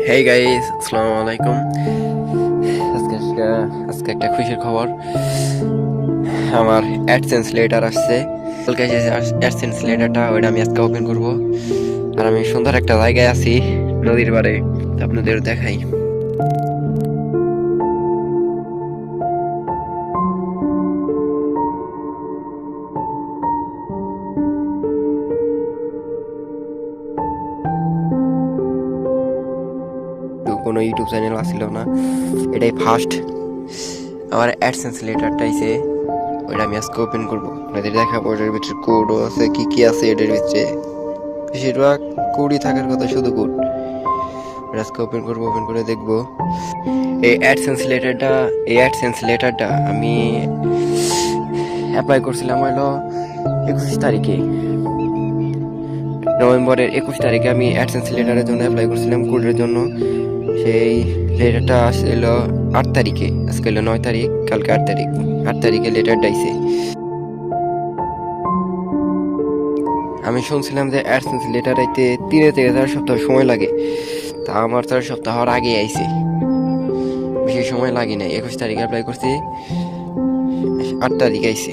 Hey guys, আসসালামু আলাইকুম। আজকে একটা খুশির খবর। আমার অ্যাডসেন্স লেটার আসছে। কালকে এসেছে অ্যাডসেন্স লেটারটা, ওইটা আমি আজকে ওপেন করব। আর আমি সুন্দর একটা জায়গায় আছি, নদীর পাড়ে। আপনাদের দেখাই। তো কোনো ইউটিউব চ্যানেল আসছিল না, এটাই ফার্স্ট আমার অ্যাডসেন্স লেটারটা আইছে। ওইটা আমি আজকে ওপেন করবো, আপনাদের দেখাবো। এটার ভিতরে কোডও আছে, কি কি আছে এটার ভিতরে। বেশিরভাগ কোডই থাকার কথা, শুধু কোড। আজকে ওপেন করবো, ওপেন করে দেখবো। এই অ্যাডসেন্স লেটারটা আমি অ্যাপ্লাই করছিলাম হলো 21 তারিখে, নভেম্বরের 21 তারিখে আমি অ্যাডসেন্স লেটারের জন্য অ্যাপ্লাই করছিলাম, কোডের জন্য। সেই লেটারটা আসছিল 8 তারিখে। আজকে হলো 9 তারিখ, কালকে 8 তারিখ। 8 তারিখে লেটারটা আইছে। আমি শুনছিলাম যে অ্যাডসেন্স লেটার আইতে 3 থেকে 4 সপ্তাহ সময় লাগে, তা আমার 4 সপ্তাহ হওয়ার আগে আইছে। বেশি সময় লাগে নাই, 21 তারিখে অ্যাপ্লাই করছি, 8 তারিখে আইছে।